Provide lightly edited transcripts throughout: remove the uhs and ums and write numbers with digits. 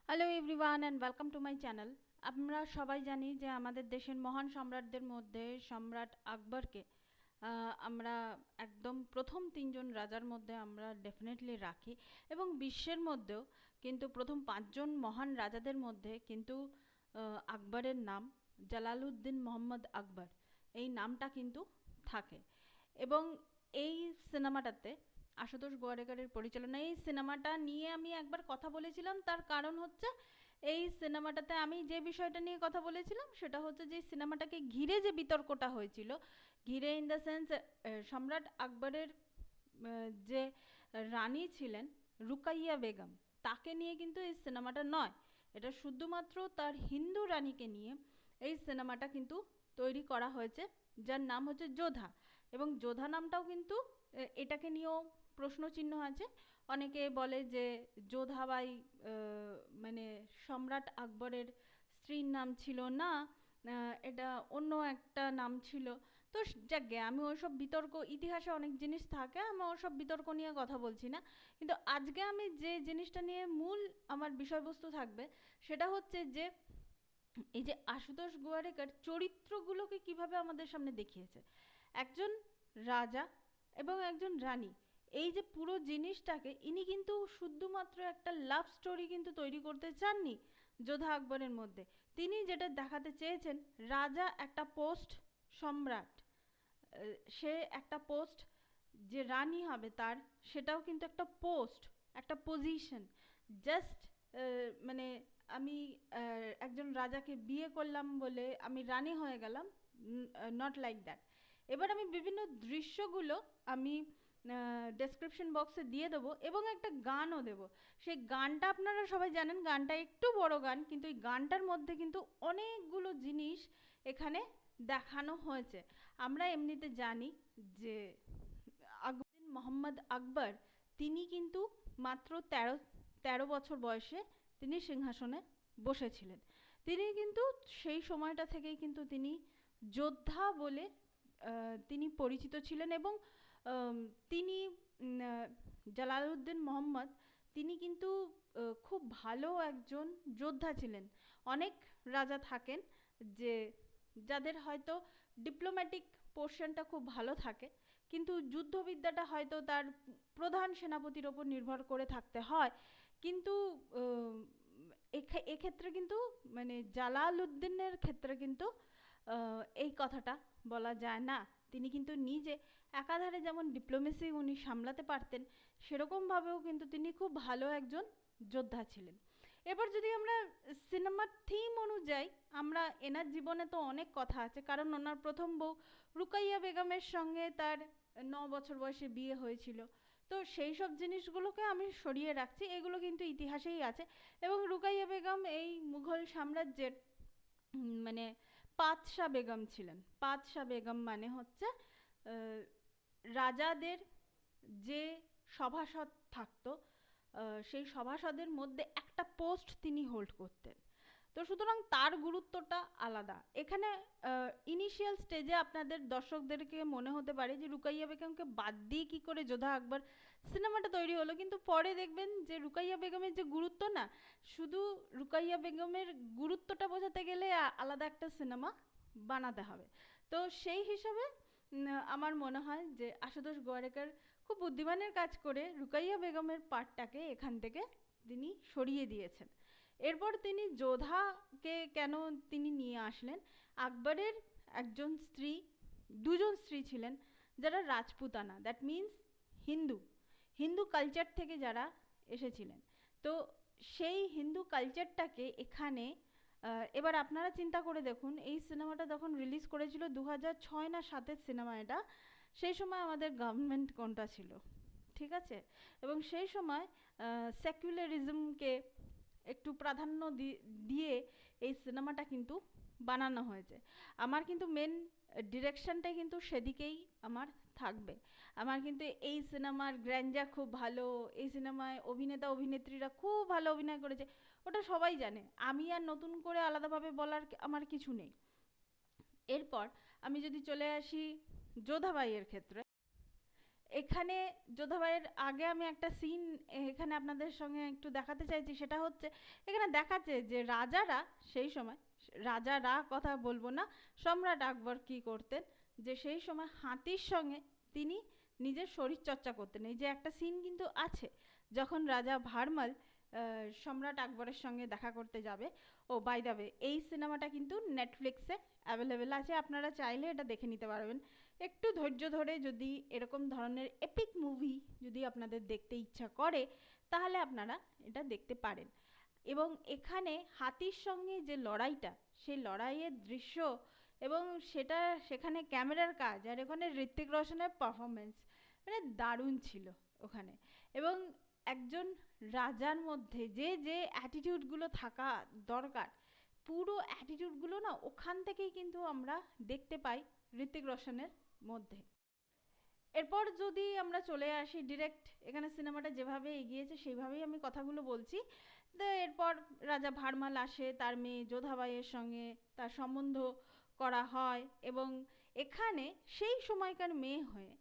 Hello everyone and welcome to my channel. আমরা সবাই জানি যে আমাদের দেশের মহান সম্রাটদের মধ্যে সম্রাট আকবরকে আমরা একদম প্রথম তিনজন রাজার মধ্যে আমরা ডেফিনেটলি রাখি, এবং বিশ্বের মধ্যেও কিন্তু প্রথম পাঁচজন মহান রাজাদের মধ্যে কিন্তু আকবরের নাম, জালালউদ্দিন মোহাম্মদ আকবর, এই নামটা কিন্তু থাকে। এবং এই সিনেমাটাতে আশুতোষ গোয়ারিকারের পরিচালনায় এই সিনেমাটা নিয়ে আমি একবার কথা বলেছিলাম। তার কারণ হচ্ছে এই সিনেমাটাতে আমি যে বিষয়টা নিয়ে কথা বলেছিলাম সেটা হচ্ছে যে সিনেমাটাকে ঘিরে যে বিতর্কটা হয়েছিল, ঘিরে ইন দ্য সেন্স সম্রাট আকবরের যে রানী ছিলেন রুকাইয়া বেগম, তাকে নিয়ে কিন্তু এই সিনেমাটা নয়। এটা শুধুমাত্র তার হিন্দু রানীকে নিয়ে এই সিনেমাটা কিন্তু তৈরি করা হয়েছে, যার নাম হচ্ছে যোধা। এবং যোধা নামটাও কিন্তু এটাকে নিয়েও প্রশ্নচিহ্ন আছে। অনেকে বলে যে যোধাবাই মানে সম্রাট আকবরের স্ত্রীর নাম ছিল না, এটা অন্য একটা নাম ছিল। তো যাকগে, আমি ওইসব বিতর্ক, ইতিহাসে অনেক জিনিস থাকে, আমি ওসব বিতর্ক নিয়ে কথা বলছি না। কিন্তু আজকে আমি যে জিনিসটা নিয়ে মূল আমার বিষয়বস্তু থাকবে সেটা হচ্ছে যে এই যে আশুতোষ গোয়ারিকার চরিত্রগুলোকে কিভাবে আমাদের সামনে দেখিয়েছে, একজন রাজা এবং একজন রানী, এই যে পুরো জিনিসটাকে ইনি কিন্তু শুধুমাত্র একটা লাভ স্টোরি কিন্তু তৈরি করতে চাননি যোধা আকবরের মধ্যে। তিনি যেটা দেখাতে চেয়েছেন, রাজা একটা পোস্ট সম্রাট, সে একটা পোস্ট, যে রানী হবে তার, সেটাও কিন্তু একটা পোস্ট, একটা পজিশন। জাস্ট মানে আমি একজন রাজাকে বিয়ে করলাম বলে আমি রানী হয়ে গেলাম, নট লাইক দ্যাট। এবার আমি বিভিন্ন দৃশ্যগুলো আমি ডেসক্রিপশন বক্সে দিয়ে দেবো এবং একটা গানও দেবো। সেই গানটা আপনারা সবাই জানেন, গানটা একটু বড় গান, কিন্তু এই গানটার মধ্যে কিন্তু অনেকগুলো জিনিস এখানে দেখানো হয়েছে। আমরা এমনিতে জানি যে আকবরউদ্দিন মোহাম্মদ আকবর, তিনি কিন্তু মাত্র তেরো বছর বয়সে তিনি সিংহাসনে বসেছিলেন। তিনি কিন্তু সেই সময়টা থেকেই কিন্তু তিনি যোদ্ধা বলে তিনি পরিচিত ছিলেন। এবং তিনি জালালউদ্দিন মোহাম্মদ, তিনি কিন্তু খুব ভালো একজন যোদ্ধা ছিলেন। অনেক রাজা থাকেন যে যাদের হয়তো ডিপ্লোম্যাটিক পোর্শনটা খুব ভালো থাকে, কিন্তু যুদ্ধবিদ্যাটা হয়তো তার প্রধান সেনাপতির ওপর নির্ভর করে থাকতে হয়। কিন্তু এক্ষেত্রে কিন্তু মানে জালালউদ্দিনের ক্ষেত্রে কিন্তু এই কথাটা বলা যায় না। তিনি কিন্তু নিজে একাধারে যেমন ডিপ্লোমেসি উনি সামলাতে পারতেন, সেরকমভাবেও কিন্তু তিনি খুব ভালো একজন যোদ্ধা ছিলেন। এবার যদি আমরা সিনেমার থিম অনুযায়ী, আমরা এনার জীবনে তো অনেক কথা আছে, কারণ ওনার প্রথম বউ রুকাইয়া বেগমের সঙ্গে তার 9 বছর বয়সে বিয়ে হয়েছিল। তো সেই সব জিনিসগুলোকে আমি সরিয়ে রাখছি, এগুলো কিন্তু ইতিহাসেই আছে। এবং রুকাইয়া বেগম এই মুঘল সাম্রাজ্যের মানে পাতশা বেগম ছিলেন। পাতশা বেগম মানে হচ্ছে রাজাদের যে সভাসদ থাকতো, সেই সভাসদের মধ্যে একটা পোস্ট তিনি হোল্ড করতেন। তো সুতরাং তার গুরুত্বটা আলাদা। এখানে ইনিশিয়াল স্টেজে আপনাদের দর্শকদেরকে মনে হতে পারে যে রুকাইয়া বেগমকে বাদ দিয়ে কী করে যোধা আকবর সিনেমাটা তৈরি হলো, কিন্তু পরে দেখবেন যে রুকাইয়া বেগমের যে গুরুত্ব না, শুধু রুকাইয়া বেগমের গুরুত্বটা বোঝাতে গেলে আলাদা একটা সিনেমা বানাতে হবে। তো সেই হিসাবে আমার মনে হয় যে আশুতোষ গোয়ারিকার খুব বুদ্ধিমানের কাজ করে রুকাইয়া বেগমের পার্টটাকে এখান থেকে তিনি সরিয়ে দিয়েছেন। এরপর তিনি যোধাকে কেন তিনি নিয়ে আসলেন, আকবরের একজন স্ত্রী, দুজন স্ত্রী ছিলেন যারা Rajputana, that means Hindu, Hindu culture থেকে যারা এসেছিলেন। তো সেই হিন্দু কালচারটাকে এখানে এবার আপনারা চিন্তা করে দেখুন, এই সিনেমাটা যখন রিলিজ করেছিল 2006 না 2007-এর সিনেমা এটা, সেই সময় আমাদের গভর্নমেন্ট কোনটা ছিল, ঠিক আছে? এবং সেই সময় সেকুলারিজমকে একটু প্রাধান্য দিয়ে এই সিনেমাটা কিন্তু বানানো হয়েছে। আমার কিন্তু মেন ডিরেকশনটাই কিন্তু সেদিকেই আমার থাকবে। আমার কিন্তু এই সিনেমার গ্র্যান্ডা খুব ভালো, এই সিনেমায় অভিনেতা অভিনেত্রীরা খুব ভালো অভিনয় করেছে, ওটা সবাই জানে, আমি আর নতুন করে আলাদাভাবে বলার আমার কিছু নেই। এরপর আমি যদি চলে আসি যোধাবাইয়ের ক্ষেত্রে, এখানে যোধাবাইয়ের আগে আমি একটা সিন এখানে আপনাদের সঙ্গে একটু দেখাতে চাইছি। সেটা হচ্ছে এখানে দেখাচ্ছে যে রাজারা সেই সময়, রাজারা কথা বলবো না, সম্রাট আকবর কি করতেন, যে সেই সময় হাতির সঙ্গে তিনি নিজের শরীর চর্চা করতেন। এই যে একটা সিন কিন্তু আছে যখন রাজা ভারমাল সম্রাট আকবরের সঙ্গে দেখা করতে যাবে। ও বাই দ্য ওয়ে, এই সিনেমাটা কিন্তু নেটফ্লিক্সে অ্যাভেলেবেল আছে, আপনারা চাইলে এটা দেখে নিতে পারবেন। একটু ধৈর্য ধরে যদি এরকম ধরনের এপিক মুভি যদি আপনাদের দেখতে ইচ্ছা করে তাহলে আপনারা এটা দেখতে পারেন। এবং এখানে হাতির সঙ্গে যে লড়াইটা, সেই লড়াইয়ের দৃশ্য এবং সেটা সেখানে ক্যামেরার কাজ আর এখানে ঋত্বিক রোশনের পারফরমেন্স মানে দারুণ ছিল ওখানে। এবং একজন রাজার মধ্যে যে যে অ্যাটিটিউডগুলো থাকা দরকার, পুরো অ্যাটিটিউডগুলো না ওখান থেকেই কিন্তু আমরা দেখতে পাই ঋত্বিক রোশনের মধ্যে। এরপর যদি আমরা চলে আসি ডিরেক্ট, এখানে সিনেমাটা যেভাবে এগিয়েছে সেইভাবেই আমি কথাগুলো বলছি। তো এরপর রাজা ভারমাল আসে, তার মেয়ে যোধাবাইয়ের সঙ্গে তার সম্বন্ধ করা হয় এবং এখানে সেই সময়কার মেয়ে হয়ে,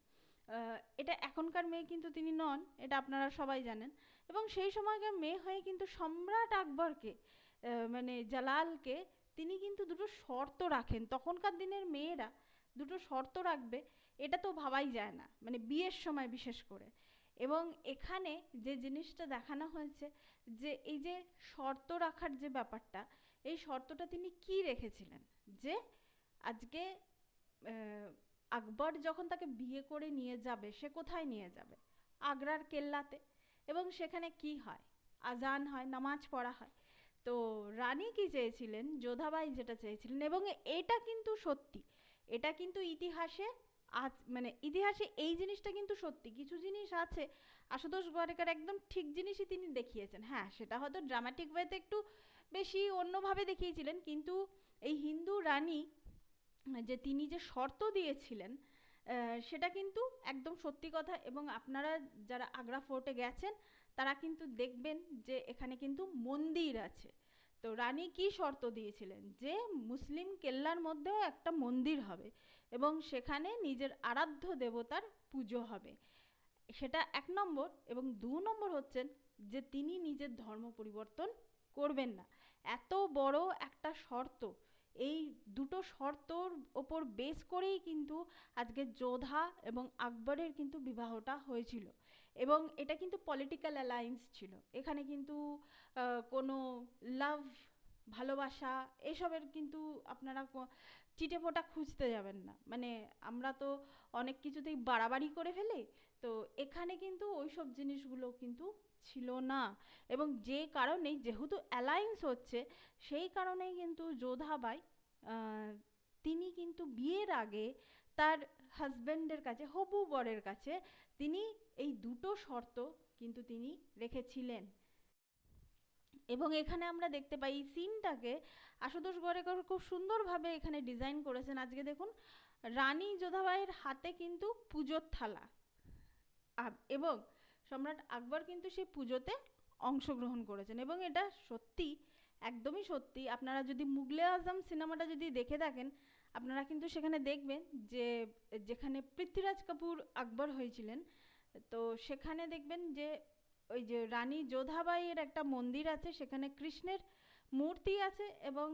এটা এখনকার মেয়ে কিন্তু তিনি নন, এটা আপনারা সবাই জানেন, এবং সেই সময়কার মেয়ে হয়ে কিন্তু সম্রাট আকবরকে মানে জালালকে তিনি কিন্তু দুটো শর্ত রাখেন। তখনকার দিনের মেয়েরা দুটো শর্ত রাখবে এটা তো ভাবাই যায় না, মানে বিয়ের সময় বিশেষ করে। এবং এখানে যে জিনিসটা দেখানো হয়েছে যে এই যে শর্ত রাখার যে ব্যাপারটা, এই শর্তটা তিনি কি রেখেছিলেন, যে আজকে আকবর যখন তাকে বিয়ে করে নিয়ে যাবে, সে কোথায় নিয়ে যাবে? আগ্রার কেল্লাতে। এবং সেখানে কি হয়? আজান হয়, নামাজ পড়া হয়। তো রানী কি চেয়েছিলেন, যোধাবাই যেটা চেয়েছিলেন, এবং এটা কিন্তু সত্যি, এটা কিন্তু ইতিহাসে আজ মানে ইতিহাসে এই জিনিসটা কিন্তু সত্যি। কিছু জিনিস আছে আশুতোষ গোয়ারিকার একদম ঠিক জিনিসই তিনি দেখিয়েছেন। হ্যাঁ, সেটা হয়তো ড্রামাটিক ওয়েতে একটু বেশি অন্যভাবে দেখিয়েছিলেন, কিন্তু এই হিন্দু রানী যে তিনি যে শর্ত দিয়েছিলেন সেটা কিন্তু একদম সত্যি কথা। এবং আপনারা যারা আগ্রা ফোর্টে গেছেন তারা কিন্তু দেখবেন যে এখানে কিন্তু মন্দির আছে। তো রানী কি শর্ত দিয়েছিলেন, যে মুসলিম কেল্লার মধ্যেও একটা মন্দির হবে এবং সেখানে নিজের আরাধ্য দেবতার পুজো হবে, সেটা এক নম্বর। এবং দু নম্বর হচ্ছেন যে তিনি নিজের ধর্ম পরিবর্তন করবেন না। এত বড় একটা শর্ত, এই দুটো শর্তর ওপর বেস করেই কিন্তু আজকে যোধা এবং আকবরের কিন্তু বিবাহটা হয়েছিল। এবং এটা কিন্তু পলিটিক্যাল অ্যালায়েন্স ছিল, এখানে কিন্তু কোনো লাভ, ভালোবাসা এসবের কিন্তু আপনারা চিটে ফোটা খুঁজতে যাবেন না। মানে আমরা তো অনেক কিছুতেই বাড়াবাড়ি করে ফেলি, তো এখানে কিন্তু ওইসব জিনিসগুলো কিন্তু ছিল না। এবং যে কারণে যেহেতু অ্যালায়েন্স হচ্ছে, সেই কারণেই কিন্তু যোধাবাই তিনি কিন্তু বিয়ের আগে তার হাজব্যান্ডের কাছে, হবু বরের কাছে তিনি এই দুটো শর্ত কিন্তু তিনি রেখেছিলেন। এবং এখানে আমরা দেখতে পাই এই সিনটাকে আশুতোষ গোয়ারিকর খুব সুন্দরভাবে এখানে ডিজাইন করেছেন। আজকে দেখুন রানী যোধাবাইয়ের হাতে কিন্তু পুজোর থালা, এবং সম্রাট আকবর কিন্তু সেই পুজোতে অংশগ্রহণ করেছেন। এবং এটা সত্যি, একদমই সত্যি। আপনারা যদি মুগলে আজম সিনেমাটা যদি দেখে থাকেন, আপনারা কিন্তু সেখানে দেখবেন যে যেখানে পৃথ্বীরাজ কাপুর আকবর হয়েছিলেন, তো সেখানে দেখবেন যে ওই যে রানী যোধাবাইয়ের একটা মন্দির আছে, সেখানে কৃষ্ণের মূর্তি আছে এবং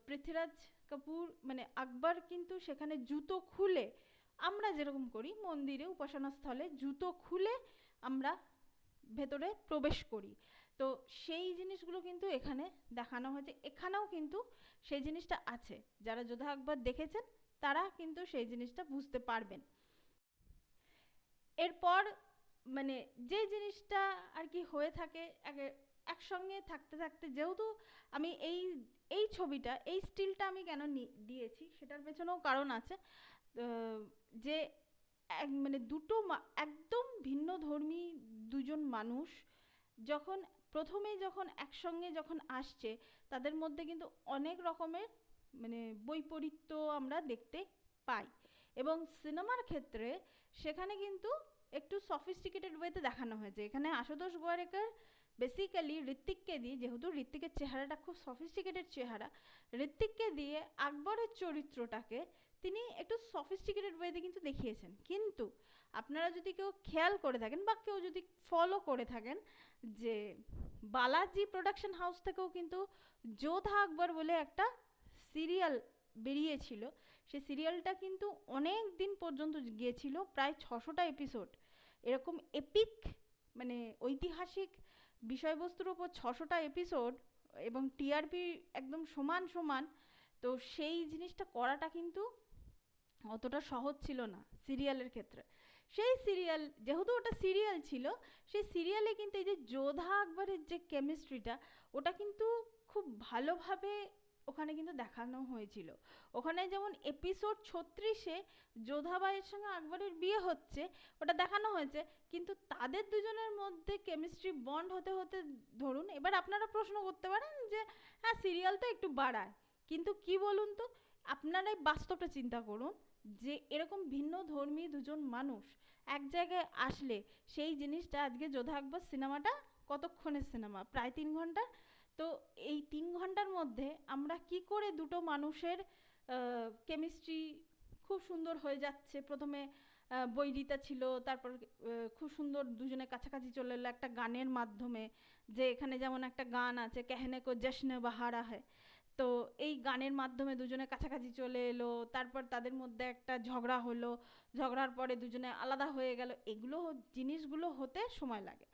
পৃথ্বীরাজ কাপুর মানে আকবর কিন্তু সেখানে জুতো খুলে, আমরা যেরকম করি মন্দিরে উপাসনা স্থলে জুতো খুলে আমরা ভেতরে প্রবেশ করি, তো সেই জিনিসগুলো কিন্তু এখানে দেখানো হয়েছে। এখানেও কিন্তু সেই জিনিসটা আছে, যারা যোধা আকবর দেখেছেন তারা কিন্তু সেই জিনিসটা বুঝতে পারবেন। এরপর মানে যে জিনিসটা আর কি হয়ে থাকে একসঙ্গে থাকতে থাকতে, যেহেতু আমি এই এই ছবিটা এই স্টিলটা আমি কেন দিয়েছি সেটার পেছনেও কারণ আছে। যে মানে দুটো একদম ভিন্ন ধর্মী দুজন মানুষ যখন প্রথমেই যখন একসঙ্গে যখন আসছে, তাদের মধ্যে কিন্তু অনেক রকমের মানে বৈপরীত্য আমরা দেখতে পাই। এবং সিনেমার ক্ষেত্রে সেখানে কিন্তু একটু সফিস্টিকেটেড ওয়েতে দেখানো হয়েছে। এখানে আশুতোষ গোয়ারিকর বেসিক্যালি ঋত্বিককে দিয়ে, যেহেতু ঋত্বিকের চেহারাটা খুব সফিস্টিকেটেড চেহারা, ঋত্বিককে দিয়ে আকবরের চরিত্রটাকে তিনি একটু সফিস্টিকেটেড ওয়েতে কিন্তু দেখিয়েছেন। কিন্তু আপনারা যদি কেউ খেয়াল করে থাকেন বা কেউ যদি ফলো করে থাকেন, যে বালাজি প্রোডাকশন হাউস থেকেও কিন্তু যোধা আকবর বলে একটা সিরিয়াল বেরিয়েছিল। সেই সিরিয়ালটা কিন্তু অনেক দিন পর্যন্ত গিয়েছিল, প্রায় 600টা এপিসোড। এরকম এপিক মানে ঐতিহাসিক বিষয়বস্তুর ওপর 600টা এপিসোড এবং টিআরপি একদম সমান সমান। তো সেই জিনিসটা করাটা কিন্তু অতটা সহজ ছিল না সিরিয়ালের ক্ষেত্রে। সেই সিরিয়াল, যেহেতু ওটা সিরিয়াল ছিল, সেই সিরিয়ালে কিন্তু এই যে যোধা আকবরের যে কেমিস্ট্রিটা, ওটা কিন্তু খুব ভালোভাবে ওখানে কিন্তু দেখানো হয়েছিল। ওখানে যেমন এপিসোড 36-এ যোধাবাইয়ের সঙ্গে আকবরের বিয়ে হচ্ছে, ওটা দেখানো হয়েছে, কিন্তু তাদের দুজনের মধ্যে কেমিস্ট্রি বন্ড হতে হতে ধরুন, এবার আপনারা প্রশ্ন করতে পারেন যে হ্যাঁ সিরিয়াল তো একটু বাড়ায়, কিন্তু কি বলুন তো, আপনারাই বাস্তবটা চিন্তা করুন যে এরকম ভিন্ন ধর্মী দুজন মানুষ এক জায়গায় আসলে সেই জিনিসটা, আজকে যোধা আকবর সিনেমাটা কতক্ষণের সিনেমা, প্রায় 3 ঘন্টা। তো এই 3 ঘন্টার মধ্যে আমরা কি করে দুটো মানুষের কেমিস্ট্রি খুব সুন্দর হয়ে যাচ্ছে, প্রথমে বৈরিতা ছিল, তারপর খুব সুন্দর দুজনে কাছাকাছি চলে এলো একটা গানের মাধ্যমে। যে এখানে যেমন একটা গান আছে, কেহনে কো জশ্ন বাহারা হ্যায়, তো এই গানের মাধ্যমে দুজনে কাছাকাছি চলে এলো, তারপর তাদের মধ্যে একটা ঝগড়া হলো, ঝগড়ার পরে দুজনে আলাদা হয়ে গেল। এগুলো জিনিসগুলো হতে সময় লাগে।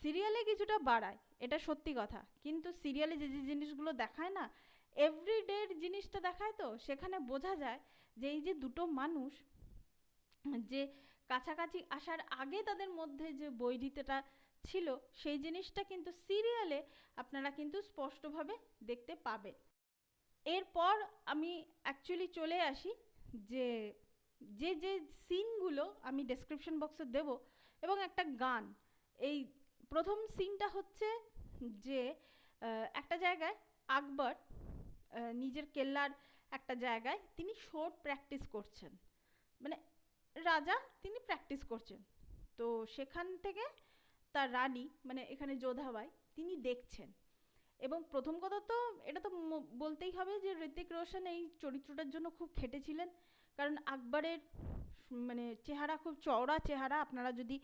সিরিয়ালে কিছুটা বাড়ায়, এটা সত্যি কথা, কিন্তু সিরিয়ালে যে যে জিনিসগুলো দেখায় না, এভরিডের জিনিসটা দেখায়, তো সেখানে বোঝা যায় যে এই যে দুটো মানুষ যে কাছাকাছি আসার আগে তাদের মধ্যে যে বৈরিতাটা ছিল, সেই জিনিসটা কিন্তু সিরিয়ালে আপনারা কিন্তু স্পষ্টভাবে দেখতে পাবেন। এরপর আমি অ্যাকচুয়ালি চলে আসি যে যে যে সিনগুলো আমি ডেসক্রিপশন বক্সে দেব, এবং একটা গান। এই প্রথম সিনটা হচ্ছে যে একটা জায়গায় আকবর নিজের কেল্লার একটা জায়গায় তিনি শোট প্র্যাকটিস করছেন, মানে রাজা তিনি প্র্যাকটিস করছেন। তো সেখান থেকে তার রানী, মানে এখানে যোধাবাই, তিনি দেখছেন। এবং প্রথম কথা তো এটা তো বলতেই হবে যে ঋতিক রোশন এই চরিত্রটার জন্য খুব খেটেছিলেন, কারণ আকবরের মানে চেহারা খুব চওড়া চেহারা। আপনারা যদি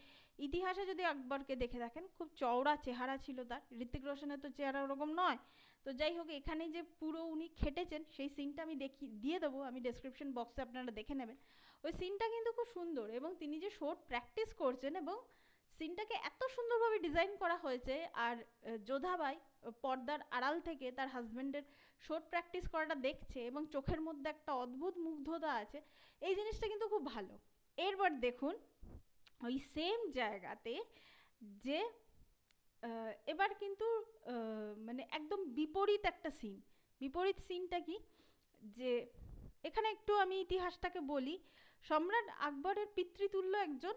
ইতিহাসে যদি আকবরকে দেখে থাকেন, খুব চওড়া চেহারা ছিল তার। ঋতিক রোশনের তো চেহারা ওরকম নয়। তো যাই হোক, এখানে যে পুরো উনি খেটেছেন সেই সিনটা আমি দিয়ে দেবো, আমি ডেসক্রিপশন বক্সে আপনারা দেখে নেবেন। ওই সিনটা কিন্তু খুব সুন্দর, এবং তিনি যে শোট প্র্যাকটিস করছেন, এবং সিনটাকে এত সুন্দরভাবে ডিজাইন করা হয়েছে। আর যোধাবাই পর্দার আড়াল থেকে তার হাজব্যান্ডের শোট প্র্যাকটিস করাটা দেখছে, এবং চোখের মধ্যে একটা অদ্ভুত মুগ্ধতা আছে, এই জিনিসটা কিন্তু খুব ভালো। এরপর দেখুন ওই সেম জায়গাতে যে এবার কিন্তু মানে একদম বিপরীত একটা সিন। বিপরীত সিনটা কি, যে এখানে একটু আমি ইতিহাসটাকে বলি। সম্রাট আকবরের পিতৃতুল্য একজন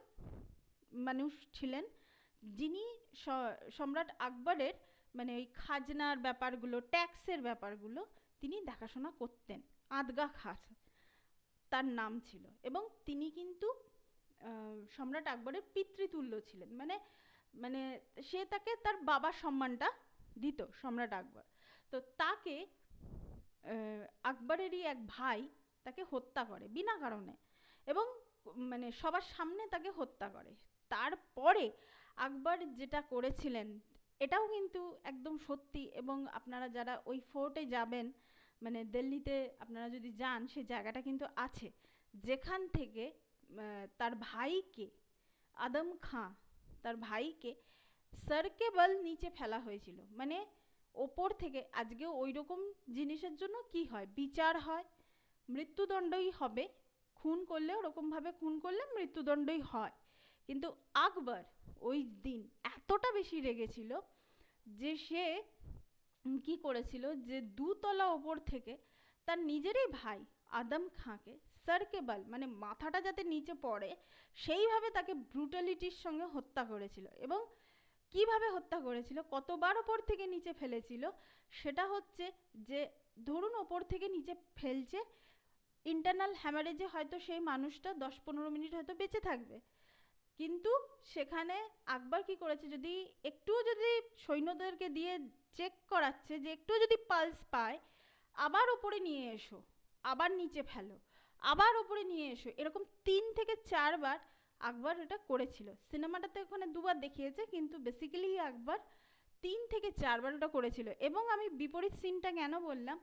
মানুষ ছিলেন, যিনি সম্রাট আকবরের মানে ওই খাজনার ব্যাপারগুলো, ট্যাক্সের ব্যাপারগুলো তিনি দেখাশোনা করতেন। আদগা খাস তার নাম ছিল, এবং তিনি কিন্তু সম্রাট আকবরের পিতৃতুল্য ছিলেন, মানে মানে সে তাকে তার বাবার সম্মানটা দিত সম্রাট আকবর। তো তাকে আকবরেরই এক ভাই তাকে হত্যা করে বিনা কারণে, এবং মানে সবার সামনে তাকে হত্যা করে। তারপরে আকবর যেটা করেছিলেন, এটাও কিন্তু একদম সত্যি। এবং আপনারা যারা ওই ফোর্টে যাবেন, মানে দিল্লিতে আপনারা যদি যান, সেই জায়গাটা কিন্তু আছে, যেখান থেকে তার ভাইকে, আদম খাঁ তার ভাইকে সরকে বল নিচে ফেলা হয়েছিল। মানে ওপর থেকে, আজকে ওই রকম জিনিসের জন্য কি হয়, বিচার হয়, মৃত্যুদণ্ডই হবে। খুন করলে, ওরকমভাবে খুন করলে মৃত্যুদণ্ডই হয়। কিন্তু আকবর ওই দিন এতটা বেশি রেগেছিল যে সে কি করেছিল, যে 2 তলা ওপর থেকে তার নিজেরই ভাই আদম খাঁকে সরকে বল, মানে মাথাটা যাতে নিচে পড়ে, সেইভাবে তাকে ব্রুটালিটির সঙ্গে হত্যা করেছিল। এবং কিভাবে হত্যা করেছিল, কতবার ওপর থেকে নিচে ফেলেছিল, সেটা হচ্ছে যে ধরুন ওপর থেকে নিচে ফেলছে, ইন্টারনাল হ্যামারেজে হয়তো সেই মানুষটা 10-15 মিনিট হয়তো বেঁচে থাকবে, কিন্তু সেখানে আকবর কি করেছে, যদি একটুও যদি সৈন্যদেরকে দিয়ে চেক করাচ্ছে যে একটু যদি পালস পায়, আবার ওপরে নিয়ে এসো, আবার নিচে ফেলো, আবার ওপরে নিয়ে এসো, এরকম 3 থেকে 4 বার আকবর এটা করেছিল। সিনেমাটাতে ওখানে 2 বার দেখিয়েছে, কিন্তু বেসিক্যালি আকবর 3 থেকে 4 বার ওটা করেছিল। এবং আমি বিপরীত সিনটা কেন বললাম,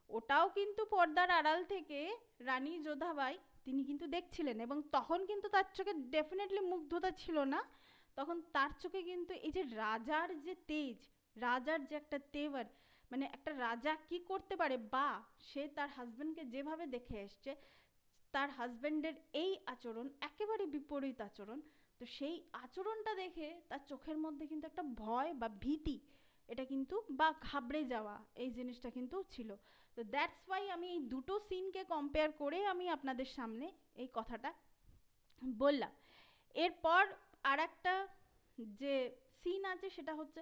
ওটাও কিন্তু পর্দার আড়াল থেকে রানী যোধাবাই তিনি কিন্তু দেখছিলেন, এবং তখন কিন্তু তার চোখে ডেফিনেটলি মুগ্ধতা ছিল না, তখন তার চোখে কিন্তু এই যে রাজার যে তেজ, রাজার যে একটা তেভার, মানে একটা রাজা কি করতে পারে, বা সে তার হাজবেন্ডকে যেভাবে দেখে এসছে, তার হাজবেন্ডের এই আচরণ একেবারে বিপরীত আচরণ, তো সেই আচরণটা দেখে তার চোখের মধ্যে কিন্তু একটা ভয় বা ভীতি, এটা কিন্তু বা ঘাবড়ে যাওয়া, এই জিনিসটা কিন্তু ছিল। তো দ্যাটস ওয়াই আমি এই দুটো সিনকে কম্পেয়ার করে আমি আপনাদের সামনে এই কথাটা বললাম। এরপর আর একটা যে সিন আছে সেটা হচ্ছে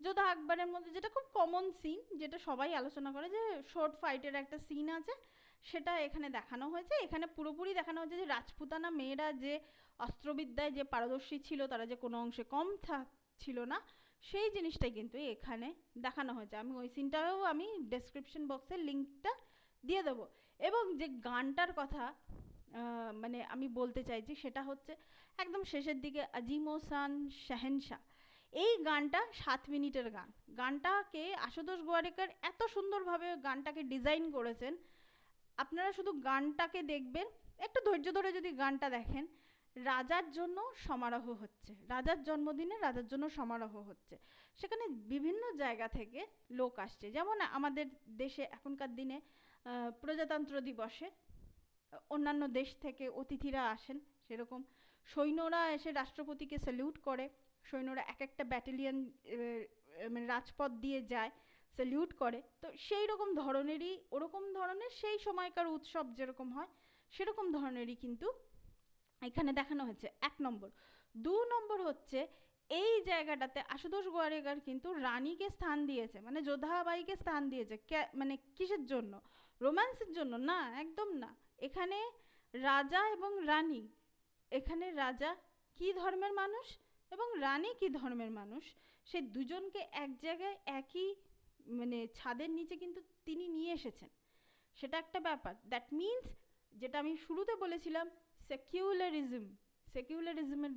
যোধা আকবরের মধ্যে, যেটা খুব কমন সিন, যেটা সবাই আলোচনা করে, যে শর্ট ফাইটের একটা সিন আছে, সেটা এখানে দেখানো হয়েছে। এখানে পুরোপুরি দেখানো হয়েছে যে রাজপুতানা মেয়েরা যে অস্ত্রবিদ্যায় যে পারদর্শী ছিল, তারা যে কোনো অংশে কম ছিল না, সেই জিনিসটাই কিন্তু এখানে দেখানো হয়েছে। আমি ওই সিনটাও আমি ডেসক্রিপশন বক্সের লিঙ্কটা দিয়ে দেবো। এবং যে গানটার কথা মানে আমি বলতে চাইছি, সেটা হচ্ছে একদম শেষের দিকে আজিমোসান শাহেনশাহ, এই গানটা 7 মিনিটের গান। গানটাকে আশুতোষ গোয়ারিকার এত সুন্দরভাবে গানটাকে ডিজাইন করেছেন, আপনারা শুধু গানটাকে দেখবেন, একটু ধৈর্য ধরে যদি গানটা দেখেন, রাজার জন্য সমারোহ হচ্ছে, রাজার জন্মদিনে রাজার জন্য সমারোহ হচ্ছে, সেখানে বিভিন্ন জায়গা থেকে লোক আসছে। যেমন আমাদের দেশে এখনকার দিনে প্রজাতন্ত্র দিবসে অন্যান্য দেশ থেকে অতিথিরা আসেন, সেরকম সৈন্যরা এসে রাষ্ট্রপতিকে স্যালিউট করে, সৈন্যরা এক একটা ব্যাটালিয়ন মানে রাজপথ দিয়ে যায়, স্যালিউট করে। তো সেই রকম ধরনেরই, ওরকম ধরনের সেই সময়কার উৎসব যেরকম হয় সেরকম ধরনেরই কিন্তু এখানে দেখানো হয়েছে, 1 নম্বর। 2 নম্বর হচ্ছে এই জায়গাটাতে আশুতোষ গোয়ারিকার কিন্তু রানীকে স্থান দিয়েছে, মানে যোধাবাইকে স্থান দিয়েছে, মানে কিসের জন্য, রোম্যান্সের জন্য না, একদম না। এখানে রাজা এবং রানী, এখানে রাজা কি ধর্মের মানুষ এবং রানী কি ধর্মের মানুষ, সে দুজনকে এক জায়গায় একই মানে ছাদের নিচে কিন্তু তিনি নিয়ে এসেছেন, সেটা একটা ব্যাপার। দ্যাট মিনস, যেটা আমি শুরুতে বলেছিলাম, সেকুলারিজম, সেকুলারিজমের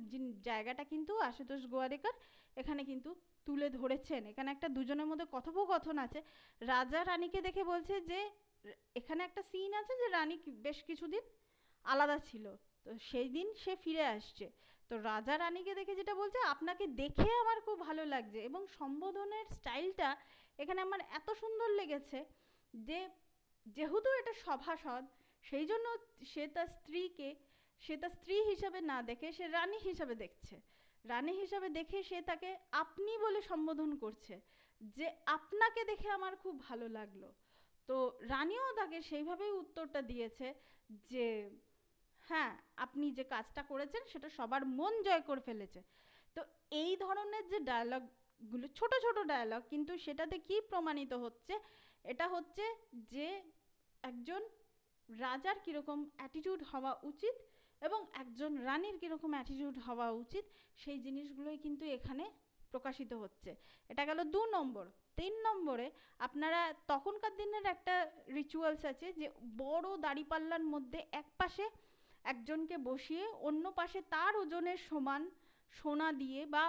জায়গাটা কিন্তু আশুতোষ গোয়ারিকার এখানে কিন্তু তুলে ধরেছেন। এখানে একটা দুজনের মধ্যে কথোপকথন আছে, রাজা রানীকে দেখে বলছে যে, এখানে একটা সিন আছে যে রানী বেশ কিছুদিন আলাদা ছিল, তো সেই দিন সে ফিরে আসছে, তো রাজা রানীকে দেখে যেটা বলছে, আপনাকে দেখে আমার খুব ভালো লাগছে। এবং সম্বোধনের স্টাইলটা এখানে আমার এত সুন্দর লেগেছে যে, যেহেতু এটা সভাসদ, সেই জন্য সে তার স্ত্রীকে, সে তার স্ত্রী হিসাবে না দেখে সে রানী হিসাবে দেখছে, রানী হিসাবে দেখে সে তাকে আপনি বলে সম্বোধন করছে, যে আপনাকে দেখে আমার খুব ভালো লাগলো। তো রানীও তাকে সেইভাবেই উত্তরটা দিয়েছে যে হ্যাঁ, আপনি যে কাজটা করেছেন সেটা সবার মন জয় করে ফেলেছে। তো এই ধরনের যে ডায়ালগগুলো, ছোট ছোট ডায়ালগ, কিন্তু সেটাতে কি প্রমাণিত হচ্ছে, এটা হচ্ছে যে একজন রাজার কীরকম অ্যাটিটিউড হওয়া উচিত এবং একজন রানীর কীরকম অ্যাটিটিউড হওয়া উচিত, সেই জিনিসগুলোই কিন্তু এখানে প্রকাশিত হচ্ছে। এটা গেল 2 নম্বর। 3 নম্বরে আপনারা, তখনকার দিনের একটা রিচুয়ালস আছে যে বড় দাড়িপাল্লার মধ্যে এক পাশে একজনকে বসিয়ে অন্য পাশে তার ওজনের সমান সোনা দিয়ে বা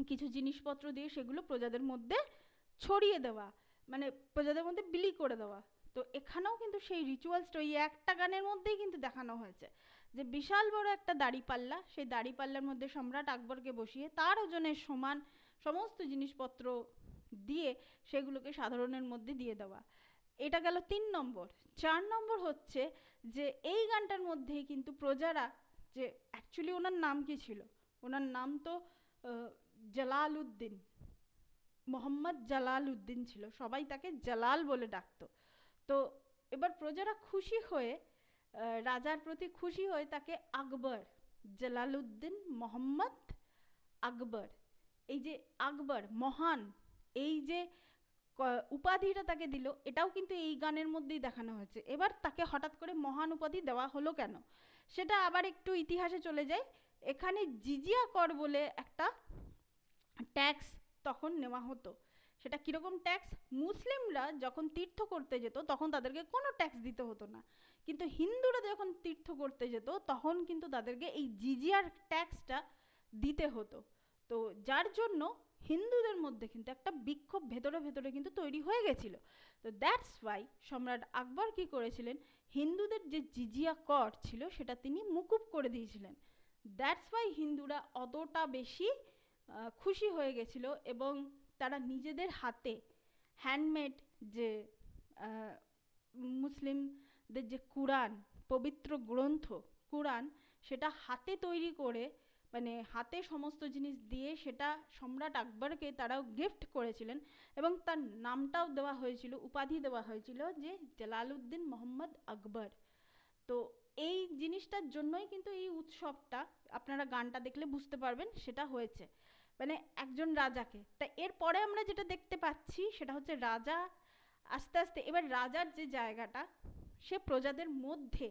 কিছু জিনিসপত্র দিয়ে সেগুলো প্রজাদের মধ্যে ছড়িয়ে দেওয়া, মানে প্রজাদের মধ্যে বিলি করে দেওয়া। তো এখানেও কিন্তু সেই রিচুয়ালসটা ওই একটা গানের মধ্যেই কিন্তু দেখানো হয়েছে, যে বিশাল বড় একটা দাড়িপাল্লা, সেই দাড়িপাল্লার মধ্যে সম্রাট আকবরকে বসিয়ে তার ওজনের সমান সমস্ত জিনিসপত্র দিয়ে সেগুলোকে সাধারণের মধ্যে দিয়ে দেওয়া। এটা গেল 3 নম্বর। 4 নম্বর হচ্ছে যে এই গানটার মধ্যেই কিন্তু প্রজারা, যে অ্যাকচুয়ালি ওনার নাম কি ছিল, ওনার নাম তো জালাল উদ্দিন, মোহাম্মদ জালাল উদ্দিন ছিল, সবাই তাকে জালাল বলে ডাকতো। তো এবার প্রজারা খুশি হয়ে, রাজার প্রতি খুশি হয়ে তাকে আকবর, জালালউদ্দিন মোহাম্মদ আকবর, এই যে আকবর মহান, এই যে উপাধিটা তাকে দিল, এটাও কিন্তু এই গানের মধ্যেই দেখানো হয়েছে। এবার তাকে হঠাৎ করে মহান উপাধি দেওয়া হলো কেন, সেটা আবার একটু ইতিহাসে চলে যায়। এখানে জিজিয়া কর বলে একটা ট্যাক্স তখন নেওয়া হতো, সেটা কীরকম ট্যাক্স? মুসলিমরা যখন তীর্থ করতে যেত তখন তাদেরকে কোনো ট্যাক্স দিতে হতো না, কিন্তু হিন্দুরা যখন তীর্থ করতে যেত তখন কিন্তু তাদেরকে এই জিজিয়ার ট্যাক্সটা দিতে হতো। তো যার জন্য হিন্দুদের মধ্যে কিন্তু একটা বিক্ষোভ ভেতরে ভেতরে কিন্তু তৈরি হয়ে গেছিলো। তো দ্যাটস ওয়াই সম্রাট আকবর কী করেছিলেন, হিন্দুদের যে জিজিয়া কর ছিল সেটা তিনি মুকুব করে দিয়েছিলেন। দ্যাটস ওয়াই হিন্দুরা অতটা বেশি খুশি হয়ে গেছিলো এবং তারা নিজেদের হাতে হ্যান্ডমেড যে মুসলিমদের যে কুরআন, পবিত্র গ্রন্থ কুরআন, সেটা হাতে তৈরি করে, মানে হাতে সমস্ত জিনিস দিয়ে সেটা সম্রাট আকবরকে তারাও গিফট করেছিলেন এবং তার নামটাও দেওয়া হয়েছিল, উপাধি দেওয়া হয়েছিল যে জালালউদ্দিন মোহাম্মদ আকবর। তো এই জিনিসটার জন্যই কিন্তু এই উৎসবটা, আপনারা গানটা দেখলে বুঝতে পারবেন, সেটা হয়েছে মানে একজন রাজাকে। তা এরপরে আমরা যেটা দেখতে পাচ্ছি সেটা হচ্ছে রাজা আস্তে আস্তে এবার রাজার যে জায়গাটা সে প্রজাদের মধ্যে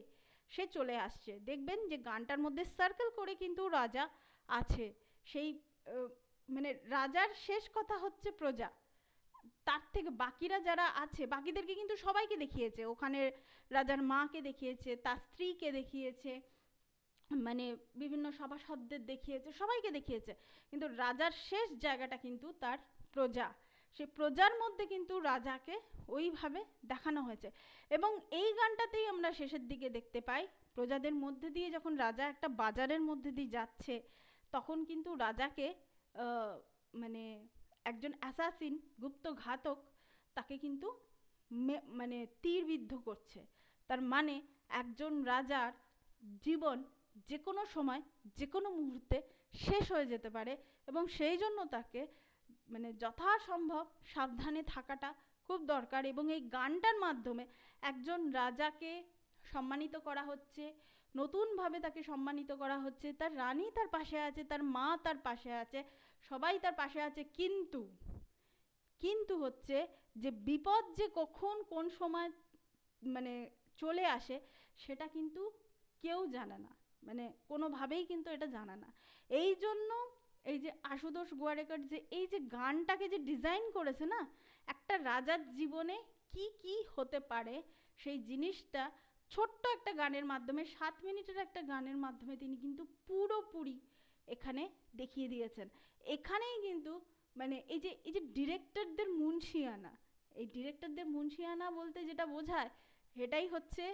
সে চলে আসছে। দেখবেন যে গানটার মধ্যে সার্কেল করে কিন্তু রাজা আছে, সেই মানে রাজার শেষ কথা হচ্ছে প্রজা, তার থেকে বাকিরা যারা আছে বাকিদেরকে কিন্তু সবাইকে দেখিয়েছে, ওখানে রাজার মাকে দেখিয়েছে, তার স্ত্রীকে দেখিয়েছে, মানে বিভিন্ন সভাসদদের দেখিয়েছে, সবাইকে দেখিয়েছে, কিন্তু রাজার শেষ জায়গাটা কিন্তু তার প্রজা। সেই প্রজার মধ্যে কিন্তু রাজাকে ওইভাবে দেখানো হয়েছে এবং এই গানটাতেই আমরা শেষের দিকে দেখতে পাই প্রজাদের মধ্যে দিয়ে যখন রাজা একটা বাজারের মধ্যে দিয়ে যাচ্ছে তখন কিন্তু রাজাকে মানে একজন অ্যাসাসিন, গুপ্ত ঘাতক, তাকে কিন্তু মানে তীরবিদ্ধ করছে। তার মানে একজন রাজার জীবন যে কোনো সময় যে কোনো মুহূর্তে শেষ হয়ে যেতে পারে এবং সেই জন্য তাকে মানে যথাসম্ভব সাবধানে থাকাটা খুব দরকার। এবং এই গানটার মাধ্যমে একজন রাজাকে সম্মানিত করা হচ্ছে, নতুনভাবে তাকে সম্মানিত করা হচ্ছে, তার রানী তার পাশে আছে, তার মা তার পাশে আছে, সবাই তার পাশে আছে, কিন্তু হচ্ছে যে বিপদ যে কখন কোন সময় মানে চলে আসে সেটা কিন্তু কেউ জানে না, মানে কোনোভাবেই কিন্তু এটা জানা না। এই জন্য এই যে আশুতোষ গোয়ারিকর যে এই যে গানটাকে যে ডিজাইন করেছে না, একটা রাজার জীবনে কি কি হতে পারে সেই জিনিসটা ছোট্ট একটা গানের মাধ্যমে, 7 মিনিটের একটা গানের মাধ্যমে তিনি কিন্তু পুরোপুরি এখানে দেখিয়ে দিয়েছেন। এখানেই কিন্তু মানে এই যে ডিরেক্টরদের মুন্সিয়ানা, এই ডিরেক্টরদের মুন্সিয়ানা বলতে যেটা বোঝায় সেটাই হচ্ছে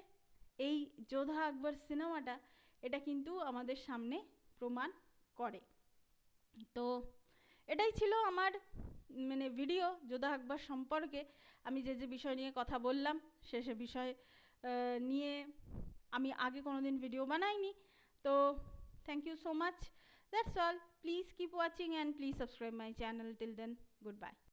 এই যোধা আকবর সিনেমাটা, এটা কিন্তু আমাদের সামনে প্রমাণ করে। তো এটাই ছিল আমার মানে ভিডিও যোধা আকবর সম্পর্কে। আমি যে যে বিষয় নিয়ে কথা বললাম সে বিষয় নিয়ে আমি আগে কোনোদিন ভিডিও বানাইনি। তো thank you so much, that's all, please keep watching and please subscribe my channel. Till then, good by.